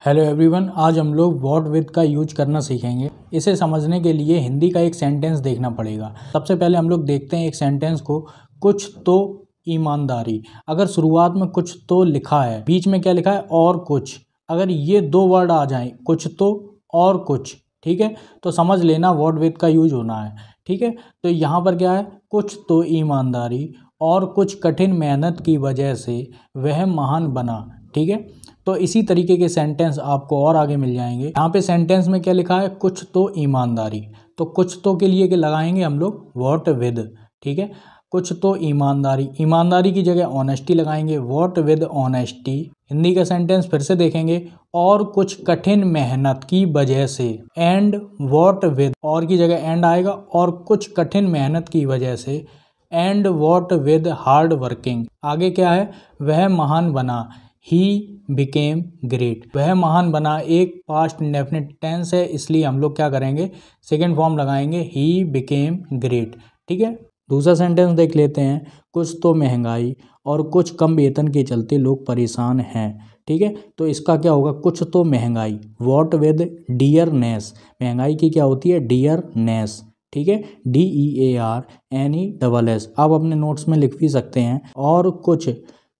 Hello everyone, आज हम लोग व्हाट विद का यूज करना सीखेंगे। इसे समझने के लिए हिंदी का एक सेंटेंस देखना पड़ेगा। सबसे पहले हम लोग देखते हैं एक सेंटेंस को। कुछ तो ईमानदारी। अगर शुरुआत में कुछ तो लिखा है, बीच में क्या लिखा है और कुछ, अगर ये दो वर्ड आ जाएं, कुछ तो और कुछ, ठीक है, तो समझ लेना व्हाट विद का यूज होना है। ठीक है, तो यहाँ पर क्या है, कुछ तो ईमानदारी और कुछ कठिन मेहनत की वजह से वह महान बना। ठीक है, तो इसी तरीके के सेंटेंस आपको और आगे मिल जाएंगे। यहाँ पे सेंटेंस में क्या लिखा है, कुछ तो ईमानदारी, तो कुछ तो के लिए क्या लगाएंगे हम लोग, व्हाट विद। ठीक है, कुछ तो ईमानदारी, ईमानदारी की जगह ऑनेस्टी लगाएंगे, व्हाट विद ऑनेस्टी। हिंदी का सेंटेंस फिर से देखेंगे, और कुछ कठिन मेहनत की वजह से, एंड व्हाट विद, और की जगह एंड आएगा, और कुछ कठिन मेहनत की वजह से, and what with hard working. आगे क्या है, वह महान बना, ही बिकेम ग्रेट। वह महान बना एक पास्ट इंडेफिनिट टेंस है, इसलिए हम लोग क्या करेंगे, सेकेंड फॉर्म लगाएंगे, ही बिकेम ग्रेट। ठीक है, दूसरा सेंटेंस देख लेते हैं। कुछ तो महंगाई और कुछ कम वेतन के चलते लोग परेशान हैं। ठीक है, तो इसका क्या होगा, कुछ तो महंगाई, व्हाट विद डियरनेस। महंगाई की क्या होती है, डियरनेस। ठीक है, DEARNESS। आप अपने नोट्स में लिख भी सकते हैं। और कुछ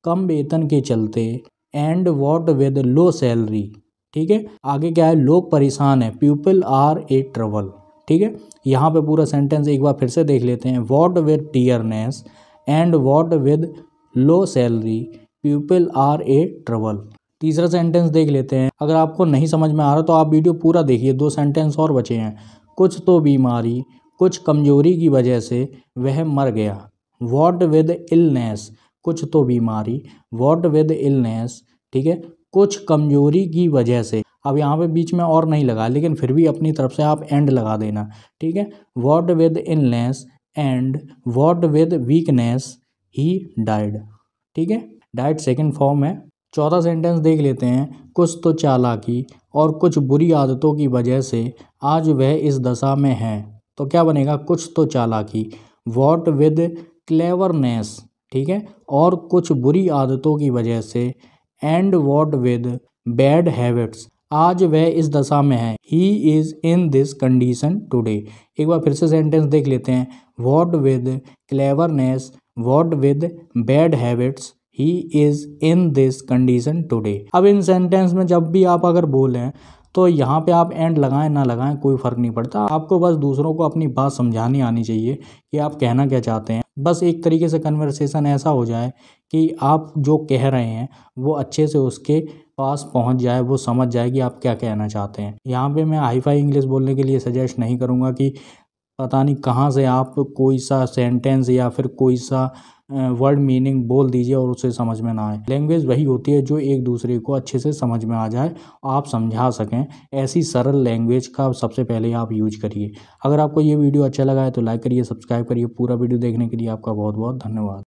कम वेतन के चलते, and what with low salary. ठीक है, आगे क्या है, लोग परेशान हैं, पीपल आर ए ट्रबल। ठीक है, यहाँ पे पूरा सेंटेंस एक बार फिर से देख लेते हैं। What with dearness and what with low salary, people are a trouble. तीसरा सेंटेंस देख लेते हैं। अगर आपको नहीं समझ में आ रहा तो आप वीडियो पूरा देखिए, दो सेंटेंस और बचे हैं। कुछ तो बीमारी, कुछ कमजोरी की वजह से वह मर गया, व्हाट विद इलनेस। कुछ तो बीमारी, व्हाट विद इलनेस। ठीक है, कुछ कमजोरी की वजह से, अब यहाँ पे बीच में और नहीं लगा, लेकिन फिर भी अपनी तरफ से आप एंड लगा देना। ठीक है, what with illness and what with weakness he died. ठीक है, डाइड सेकंड फॉर्म है। चौथा सेंटेंस देख लेते हैं। कुछ तो चालाकी और कुछ बुरी आदतों की वजह से आज वह इस दशा में है, तो क्या बनेगा, कुछ तो चालाकी, व्हाट विद क्लेवरनेस। ठीक है, और कुछ बुरी आदतों की वजह से, and what with bad habits, आज वह इस दशा में है, he is in this condition today. एक बार फिर से सेंटेंस देख लेते हैं। What with cleverness, what with bad habits, he is in this condition today. अब इन सेंटेंस में जब भी आप अगर बोलें तो यहाँ पे आप एंड लगाएं ना लगाएं कोई फ़र्क नहीं पड़ता। आपको बस दूसरों को अपनी बात समझानी आनी चाहिए कि आप कहना क्या चाहते हैं। बस एक तरीके से कन्वर्सेशन ऐसा हो जाए कि आप जो कह रहे हैं वो अच्छे से उसके पास पहुंच जाए, वो समझ जाए कि आप क्या कहना चाहते हैं। यहाँ पे मैं हाई फाई इंग्लिश बोलने के लिए सजेस्ट नहीं करूँगा कि पता नहीं कहाँ से आप कोई सा सेंटेंस या फिर कोई सा वर्ड मीनिंग बोल दीजिए और उसे समझ में ना आए। लैंग्वेज वही होती है जो एक दूसरे को अच्छे से समझ में आ जाए, आप समझा सकें। ऐसी सरल लैंग्वेज का सबसे पहले आप यूज करिए। अगर आपको ये वीडियो अच्छा लगा है तो लाइक करिए, सब्सक्राइब करिए। पूरा वीडियो देखने के लिए आपका बहुत बहुत धन्यवाद।